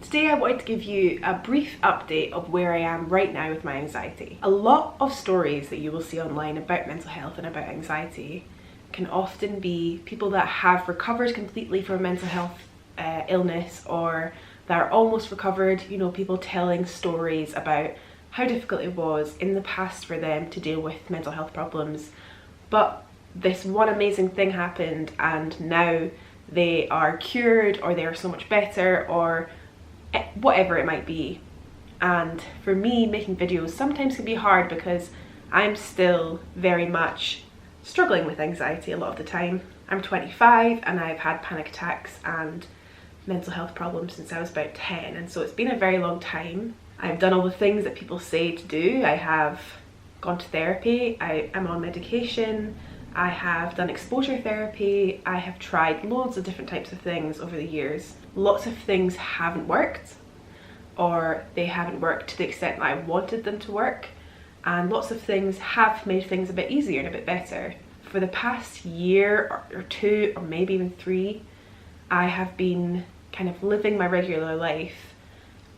Today I wanted to give you a brief update of where I am right now with my anxiety. A lot of stories that you will see online about mental health and about anxiety can often be people that have recovered completely from a mental health illness, or that are almost recovered, you know, people telling stories about how difficult it was in the past for them to deal with mental health problems. But this one amazing thing happened and now they are cured, or they are so much better, or whatever it might be. And for me, making videos sometimes can be hard because I'm still very much struggling with anxiety a lot of the time. I'm 25 and I've had panic attacks and mental health problems since I was about 10, and so it's been a very long time. I've done all the things that people say to do. I have gone to therapy, I am on medication, I have done exposure therapy, I have tried loads of different types of things over the years. Lots of things haven't worked, or they haven't worked to the extent that I wanted them to work, and lots of things have made things a bit easier and a bit better. For the past year or two, or maybe even 3, I have been kind of living my regular life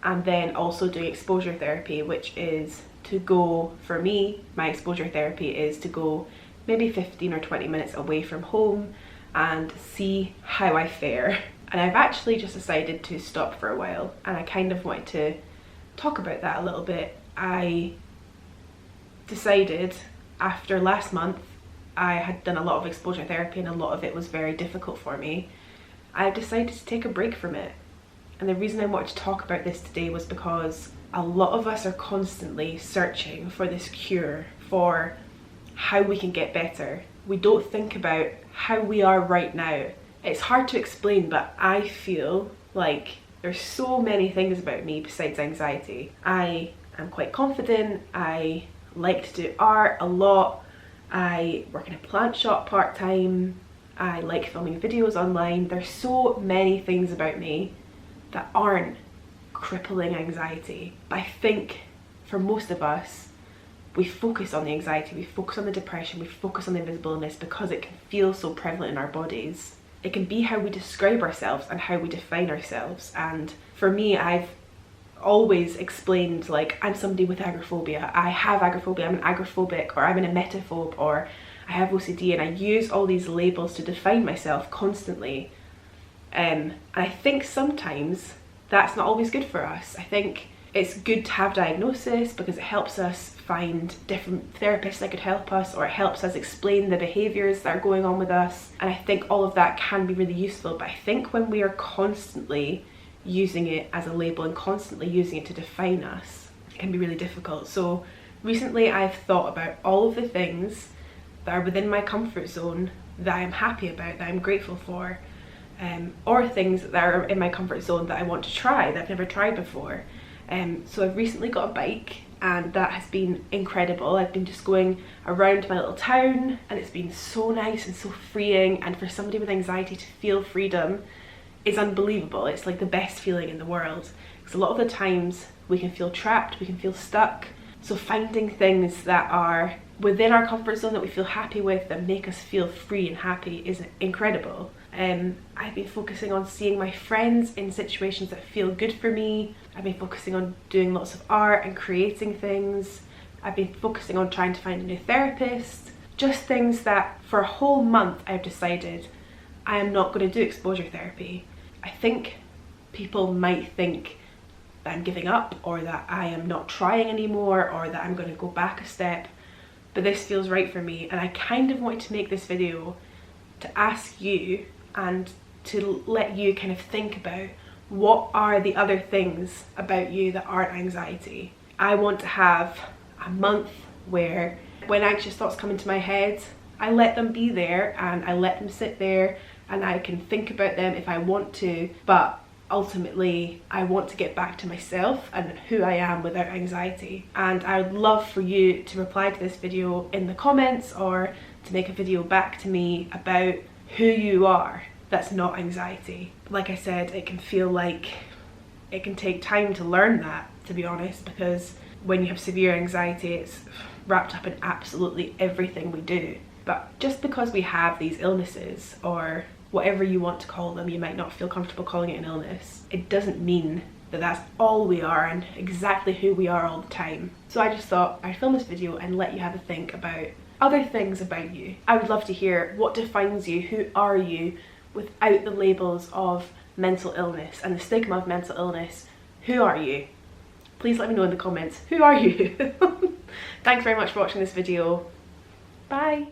and then also doing exposure therapy, which is to go, for me, my exposure therapy is to go maybe 15 or 20 minutes away from home and see how I fare. And I've actually just decided to stop for a while, and I kind of wanted to talk about that a little bit. I decided after last month, I had done a lot of exposure therapy and a lot of it was very difficult for me. I decided to take a break from it. And the reason I wanted to talk about this today was because a lot of us are constantly searching for this cure, for how we can get better. We don't think about how we are right now. It's hard to explain, but I feel like there's so many things about me besides anxiety. I am quite confident, I like to do art a lot, I work in a plant shop part-time, I like filming videos online. There's so many things about me that aren't crippling anxiety. But I think for most of us, we focus on the anxiety, we focus on the depression, we focus on the invisible illness because it can feel so prevalent in our bodies. It can be how we describe ourselves and how we define ourselves. And for me, I've always explained, like, I'm somebody with agoraphobia, I have agoraphobia, I'm an agoraphobic, or I'm an emetophobe, or I have OCD, and I use all these labels to define myself constantly. And I think sometimes that's not always good for us. I think it's good to have diagnosis because it helps us find different therapists that could help us, or it helps us explain the behaviours that are going on with us. And I think all of that can be really useful, but I think when we are constantly using it as a label and constantly using it to define us, it can be really difficult. So recently I've thought about all of the things that are within my comfort zone that I'm happy about, that I'm grateful for, or things that are in my comfort zone that I want to try, that I've never tried before. So I've recently got a bike, and that has been incredible. I've been just going around my little town and it's been so nice and so freeing, and for somebody with anxiety to feel freedom is unbelievable. It's like the best feeling in the world, because a lot of the times we can feel trapped, we can feel stuck. So finding things that are within our comfort zone that we feel happy with, that make us feel free and happy, is incredible. I've been focusing on seeing my friends in situations that feel good for me. I've been focusing on doing lots of art and creating things. I've been focusing on trying to find a new therapist. Just things that for a whole month I've decided I am not going to do exposure therapy. I think people might think that I'm giving up, or that I am not trying anymore, or that I'm going to go back a step, but this feels right for me. And I kind of wanted to make this video to ask you and to let you kind of think about, what are the other things about you that aren't anxiety? I want to have a month where when anxious thoughts come into my head, I let them be there and I let them sit there, and I can think about them if I want to, but ultimately I want to get back to myself and who I am without anxiety. And I would love for you to reply to this video in the comments, or to make a video back to me about who you are that's not anxiety. Like I said, it can feel like it can take time to learn that, to be honest, because when you have severe anxiety, it's wrapped up in absolutely everything we do. But just because we have these illnesses, or whatever you want to call them, you might not feel comfortable calling it an illness, it doesn't mean that that's all we are and exactly who we are all the time. So I just thought I'd film this video and let you have a think about other things about you. I would love to hear what defines you, who are you without the labels of mental illness and the stigma of mental illness. Who are you? Please let me know in the comments, who are you? Thanks very much for watching this video. Bye.